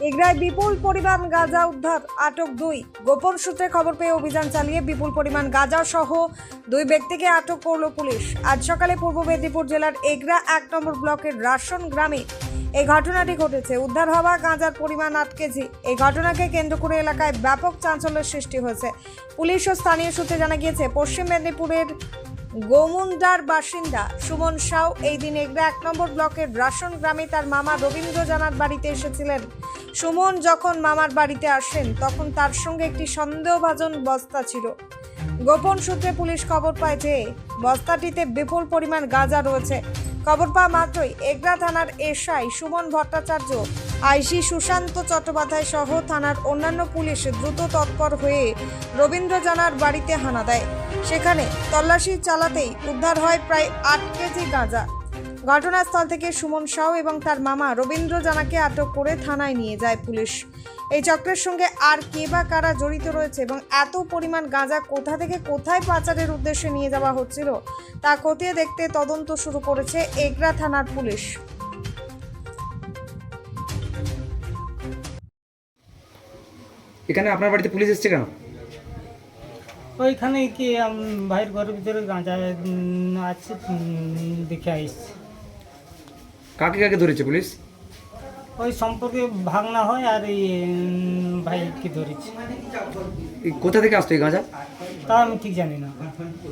এগরায় বিপুল পরিমাণ গাঁজা উদ্ধার, আটক 2। গোপন সূত্রে খবর পেয়ে অভিযান চালিয়ে বিপুল পরিমাণ গাঁজা সহ 2 ব্যক্তিকে আটক করল পুলিশ। আজ সকালে পূর্ব মেদিনীপুর জেলার এগরা 1 নম্বর ব্লকের রাশন গ্রামে এই ঘটনাটি ঘটেছে। উদ্ধার হওয়া গাঁজার পরিমাণ 8 কেজি। এই ঘটনাকে কেন্দ্র করে এলাকায় ব্যাপক চাঞ্চল্যের সৃষ্টি হয়েছে। পুলিশ ও স্থানীয় সূত্রে জানা গিয়েছে, পশ্চিম মেদিনীপুরের গোমুন্ডার বাসিন্দা সুমন সাউ এই দিন এগরা 1 নম্বর ব্লকের রাশন গ্রামে তার মামা রবীন্দ্র জানার বাড়িতে এসেছিলেন। সুমন যখন মামার বাড়িতে আসেন তখন তার সঙ্গে একটি সন্দেহভাজন বস্তা ছিল। গোপন সূত্রে পুলিশ খবর পায় যে বস্তাটিতে বিপুল পরিমাণ গাঁজা রয়েছে। খবর পাওয়া মাত্রই এগরা থানার এসআই সুমন ভট্টাচার্য, আইসি সুশান্ত চট্টোপাধ্যায় সহ থানার অন্যান্য পুলিশ দ্রুত তৎপর হয়ে রবীন্দ্র জানার বাড়িতে হানা দেয়। সেখানে তল্লাশি চালাতেই উদ্ধার হয় প্রায় 8 কেজি গাঁজা। ঘটনাস্থল থেকে সুমন সাউ এবং তার মামা রবীন্দ্র জানাকে আটক করে থানায় নিয়ে যায় পুলিশ। এই চক্রের সঙ্গে আর কে বা কারা জড়িত রয়েছে এবং এত পরিমাণ গাঁজা কোথা থেকে কোথায় পাচারের উদ্দেশ্যে নিয়ে যাওয়া হচ্ছিল তা খতিয়ে দেখতে তদন্ত শুরু করেছে এগরা থানার পুলিশ। এখানে আপনার বাড়িতে পুলিশ এসেছে কেন? ওইখানে কি ভাইয়ের ঘরের ভিতরে গাঁজা আছে, দেখে আসছে। কাকে কাকে ধরেছে পুলিশ? ওই সম্পর্কে ভাগনা হয় আর এই ভাইকে ধরেছে। এই কোথা থেকে আসতো এই গাঁজা? তা আমি ঠিক জানি না।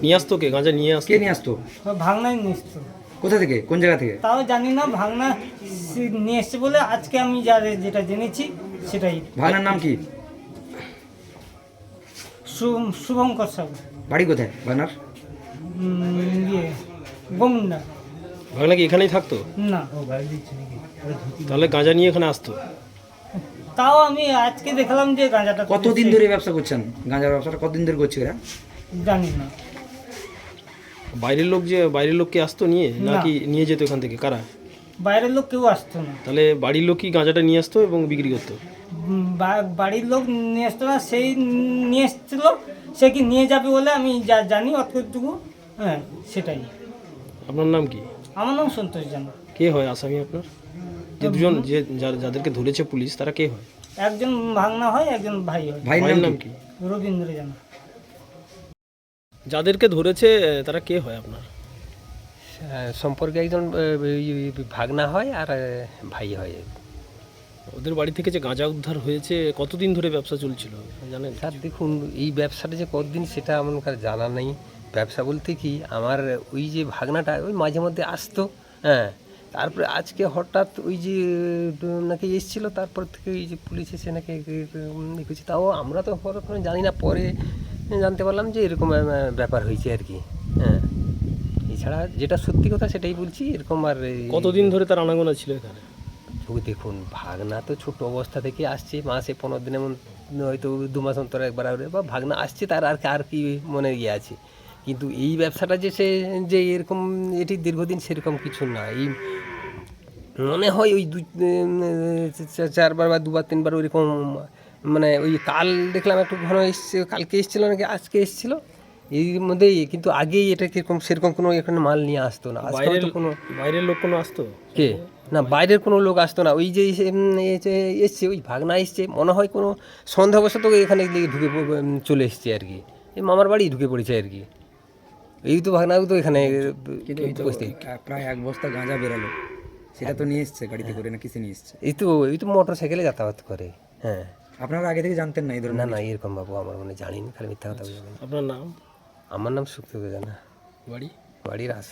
নিয়ে আসতো কে? গাঁজা নিয়ে আসতো? কে নিয়ে আসতো? ওই ভাগনাই নিয়ে এসতো। কোথা থেকে, কোন জায়গা থেকে? তাও জানি না, ভাগনা নিয়ে এসছে বলে আজকে আমি যেটা জেনেছি সেটাই। ভাগনার নাম কি? শুভঙ্কর সাহু। বাড়ি কোথায় ভাগনার? ইয়ে গোমুন্ডা। ভাগনা কি এখানেই থাকতো? না, তাহলে গাঁজা নিয়ে এখানে আসতো? তাও আমি আজকে দেখলাম যে গাঁজাটা। কতদিন ধরে ব্যবসা করছেন? গাঁজার ব্যবসাটা কতদিন ধরে করছে এরা? জানি না। বাইরের লোক কি আসতো নিয়ে, নাকি নিয়ে যেত এখান থেকে? কারা? বাইরের লোক কেউ আসতো না। তাহলে বাড়ির লোক কি গাঁজাটা নিয়ে আসতো এবং বিক্রি করতো? বাড়ির লোক নিয়ে আসতো না, সেই নিয়ে এসছিল। সে কি নিয়ে যাবে বলে আমি যা জানি অতটুকু, হ্যাঁ সেটাই। আপনার নাম কি? আমার নাম সন্তোষ জানা। কে হয় আসামি আপনার? যে দুজন যাদেরকে ধরেছে পুলিশ, তারা কে হয়? একজন ভাগনা হয়, একজন ভাই হয়। ভাইয়ের নাম কি? রবীন্দ্র জানা। যাদেরকে ধরেছে তারা কে হয় আপনার? সম্পর্কে একজন ভাগনা হয় আর ভাই হয়। ওদের বাড়ি থেকে যে গাঁজা উদ্ধার হয়েছে, কতদিন ধরে ব্যবসা চলছিল জানেন? স্যার দেখুন, এই ব্যবসাটা যে কতদিন সেটা আমার কাছে জানা নেই। ব্যবসা বলতে কি, আমার ওই যে ভাগনাটা ওই মাঝে মধ্যে আসতো, হ্যাঁ। তারপরে আজকে হঠাৎ ওই যে নাকি এসেছিলো, তারপর থেকে ওই যে পুলিশ এসে নাকি দেখেছি। তাও আমরা তো কোনো জানি না, পরে জানতে পারলাম যে এরকম ব্যাপার হয়েছে আর কি, হ্যাঁ। এছাড়া যেটা সত্যি কথা সেটাই বলছি, এরকম আর। কতদিন ধরে তার আনাগোনা ছিল এখানে? দেখুন, ভাগনা তো ছোট অবস্থা থেকে আসছে, মাসে 15 দিনের হয়তো 2 মাস অন্তর একবার হবে, বা ভাগনা আসছে, তার আর কি মনে ইয়ে আছে। কিন্তু এই ব্যবসাটা যে এরকম এটি দীর্ঘদিন সেরকম কিছু না। এই মনে হয় ওই 4বার বা 2বার 3বার ওইরকম, মানে ওই কাল দেখলাম একটু ঘন এসছে, কালকে এসেছিলো নাকি আজকে এসেছিলো, এর মধ্যেই। কিন্তু আগেই এটা কিরকম সেরকম কোনো এখানে মাল নিয়ে আসতো না। বাইরের লোক কোনো আসতো? কে না, বাইরের কোনো লোক আসতো না। ওই যে এসছে, ওই ভাগনা এসছে, মনে হয় কোনো সন্দেহবশত এখানে ঢুকে চলে এসছে আর কি। এই মামার বাড়ি ঢুকে পড়েছে আর কি। এই তো ভাগনা তো এখানে প্রায় 1 বস্তা গাঁজা বেরালো, সেটা তো নিয়ে এসছে গাড়িতে করে, না কিসে নিয়ে এসছে? এই তো মোটর সাইকেলে যাতায়াত করে, হ্যাঁ। আপনারা আগে থেকে জানতেন না এই ধরনের? না এরকম বাবু আমার মনে জানিনি, খালি মিথ্যা কথা বলবেন। আপনার নাম? আমার নাম সুখদেব জানা। বাড়ি? বাড়ির আস।